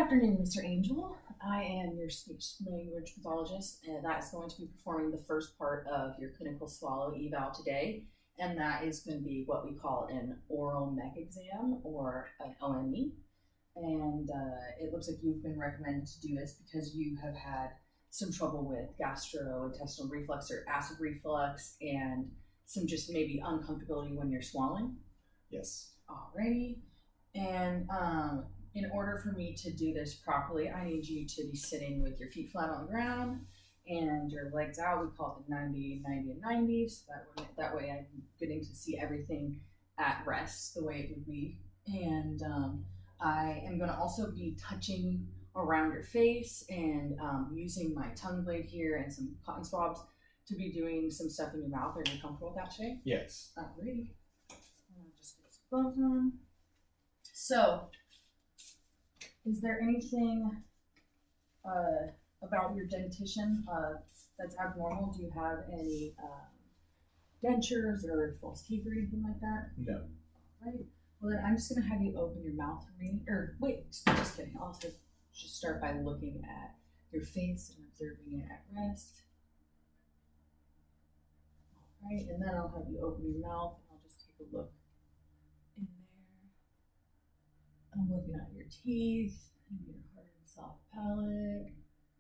afternoon, Mr. Angel. I am your speech language pathologist, and that is going to be performing the first part of your clinical swallow eval today. And that is going to be what we call an oral mech exam or an OME. And it looks like you've been recommended to do this because you have had some trouble with gastrointestinal reflux or acid reflux and some just maybe uncomfortability when you're swallowing. Yes. Alrighty. And in order for me to do this properly, I need you to be sitting with your feet flat on the ground and your legs out. We call it the 90, 90, and 90. So that way I'm getting to see everything at rest the way it would be. And I am going to also be touching around your face and using my tongue blade here and some cotton swabs to be doing some stuff in your mouth. Are you comfortable with that, Shay? Yes. Alrighty. Just get some gloves on. So, is there anything about your dentition that's abnormal? Do you have any dentures or false teeth or anything like that? No. Right. Well, then I'm just going to have you open your mouth for me. Or wait, just kidding. I'll also just start by looking at your face and observing it at rest. All right, and then I'll have you open your mouth and I'll just take a look in there. I'm looking at your teeth and your hard and soft palate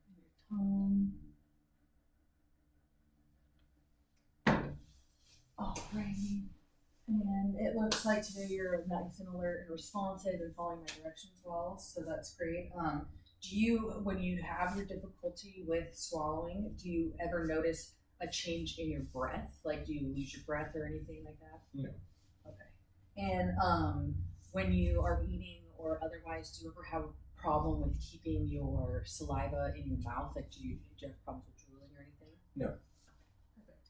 and your tongue. Alrighty. And it looks like today you're nice and alert and responsive and following my directions well, so that's great. Do you, when you have your difficulty with swallowing, do you ever notice a change in your breath? Like, do you lose your breath or anything like that? No. Okay. And when you are eating or otherwise, do you ever have a problem with keeping your saliva in your mouth? Like, do you have problems with drooling or anything? No. Perfect.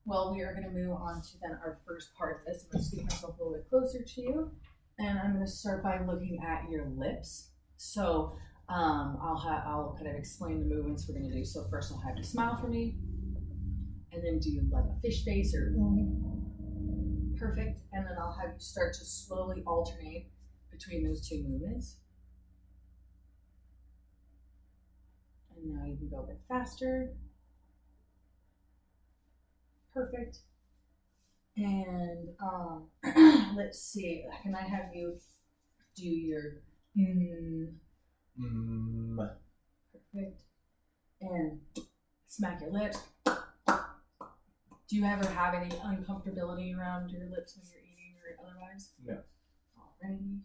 Well, we are going to move on to then our first part of this. I'm going to scoot myself a little bit closer to you, and I'm going to start by looking at your lips. So I'll kind of explain the movements we're going to do. So first, I'll have you smile for me, and then do like a fish face or perfect, and then I'll have you start to slowly alternate between those two movements. And now you can go a bit faster. Perfect. And let's see, can I have you do your perfect, and smack your lips. Do you ever have any uncomfortability around your lips when you're eating or otherwise? No. Alrighty.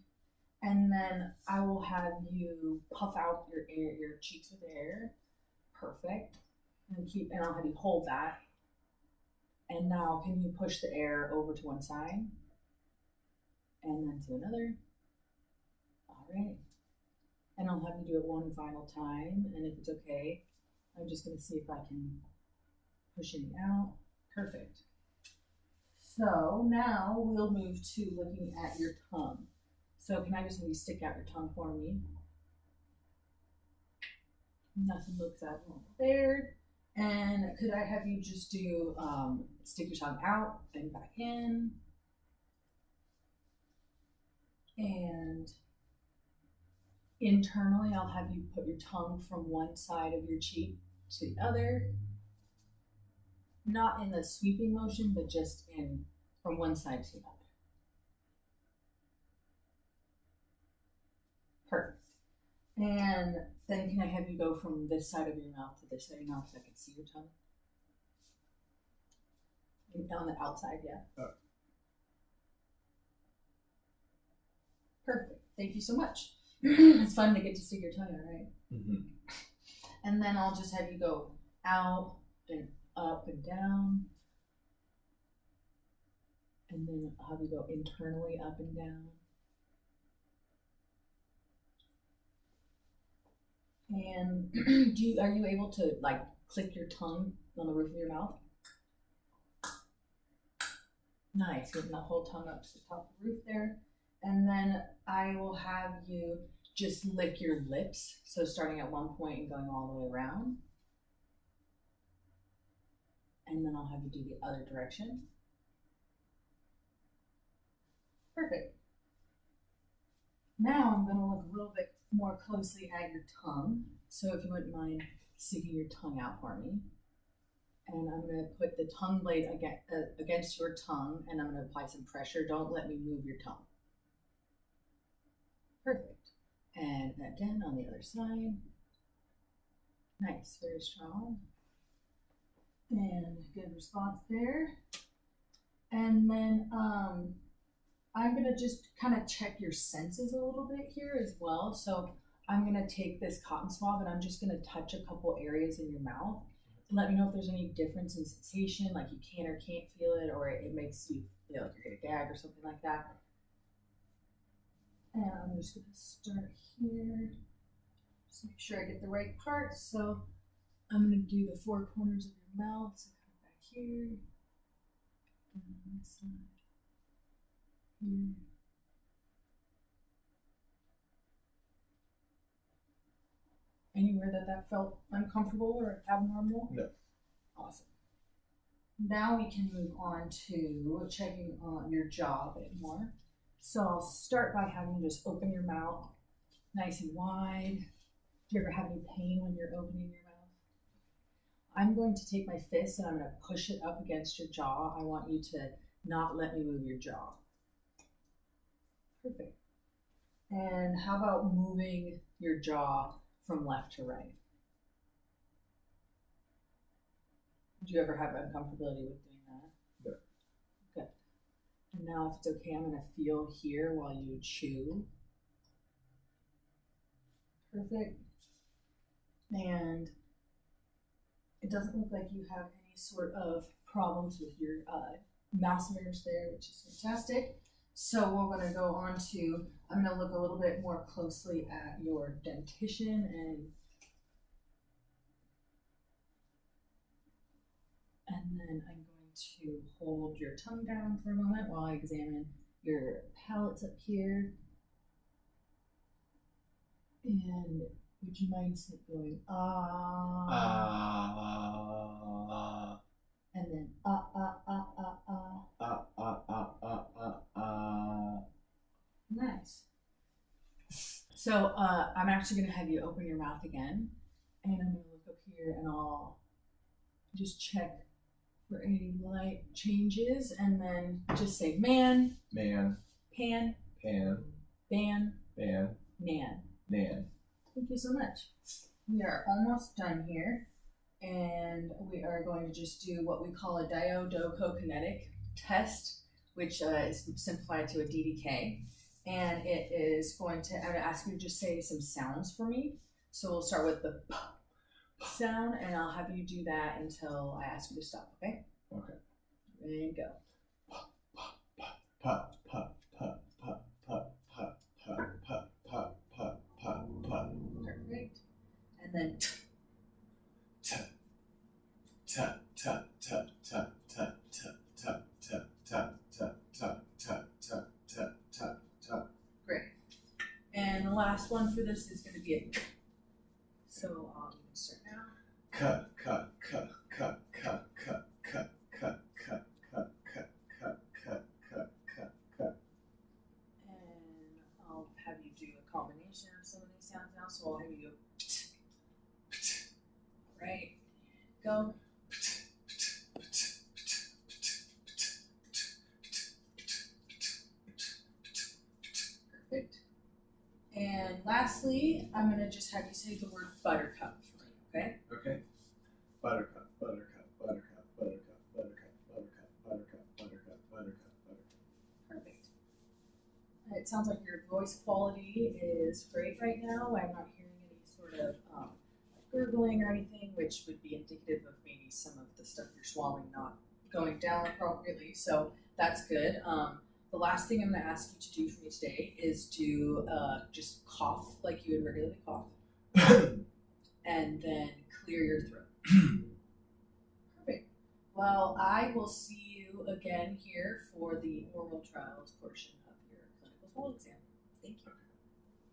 And then I will have you puff out your cheeks with air. Perfect. And I'll have you hold that. And now can you push the air over to one side? And then to another. Alright. And I'll have you do it one final time. And if it's okay, I'm just going to see if I can push it out. Perfect. So now we'll move to looking at your tongue. So can I just have you stick out your tongue for me? Nothing looks abnormal there. And could I have you just do stick your tongue out and back in? And internally, I'll have you put your tongue from one side of your cheek to the other. Not in the sweeping motion, but just in from one side to the other. Perfect. And then can I have you go from this side of your mouth to this side of your mouth so I can see your tongue? On the outside, yeah. Oh. Perfect. Thank you so much. It's fun to get to stick your tongue out, right? Mm-hmm. And then I'll just have you go out and up and down. And then I'll have you go internally up and down. And are you able to like click your tongue on the roof of your mouth? Nice, getting the whole tongue up to the top of the roof there. And then I will have you just lick your lips. So starting at one point and going all the way around. And then I'll have you do the other direction. Perfect. Now I'm going to look a little bit more more closely at your tongue. So if you wouldn't mind sticking your tongue out for me. And I'm going to put the tongue blade against your tongue, and I'm going to apply some pressure. Don't let me move your tongue. Perfect. And again on the other side. Nice, very strong. And good response there. And then I'm going to just kind of check your senses a little bit here as well. So I'm going to take this cotton swab and I'm just going to touch a couple areas in your mouth. Let me know if there's any difference in sensation, like you can or can't feel it, or it makes you feel like you're gonna gag or something like that. And I'm just gonna start here. Just make sure I get the right part. So I'm gonna do the four corners of your mouth. So come back here, and on this side, here. Anywhere that felt uncomfortable or abnormal? No. Awesome. Now we can move on to checking on your jaw a bit more. So I'll start by having you just open your mouth nice and wide. Do you ever have any pain when you're opening your mouth? I'm going to take my fist and I'm going to push it up against your jaw. I want you to not let me move your jaw. Perfect. And how about moving your jaw from left to right? Do you ever have uncomfortability with doing that? No. Good. And now if it's okay, I'm going to feel here while you chew. Perfect. And it doesn't look like you have any sort of problems with your mouse nerves there, which is fantastic. So we're going to go on to, I'm going to look a little bit more closely at your dentition and then I'm going to hold your tongue down for a moment while I examine your palates up here. And would you mind going and then Nice. So I'm actually going to have you open your mouth again, and I'm going to look up here and I'll just check for any light changes, and then just say man, Man, pan, pan, ban, ban, nan. nan. Thank you so much. We are almost done here, and we are going to just do what we call a diodocokinetic test, which is simplified to a DDK. And it is going to, I'm going to ask you to just say some sounds for me. So we'll start with the p sound, and I'll have you do that until I ask you to stop, okay? Okay. Ready and go. Perfect. And then t. T. T. T. T. T. T. T. T. T. T. T. T. T. T. Great. And the last one for this is going to be a k. So you can start now. Cut, cut, cut, cut, cut, cut, cut, cut, cut, cut, cut, cut, cut, cut, cut, cut. And I'll have you do a combination of some of these sounds now. So I'll have you go. All right. Go. Perfect. And lastly, I'm going to just have you say the word buttercup for me, okay? Okay. Buttercup, buttercup, buttercup, buttercup, buttercup, buttercup, buttercup, buttercup, buttercup, buttercup. Perfect. It sounds like your voice quality is great right now. I'm not hearing any sort of gurgling or anything, which would be indicative of maybe some of the stuff you're swallowing not going down appropriately. So that's good. The last thing I'm going to ask you to do for me today is to just cough like you would regularly cough, and then clear your throat. Perfect. Well, I will see you again here for the oral trials portion of your clinical swallow exam. Thank you.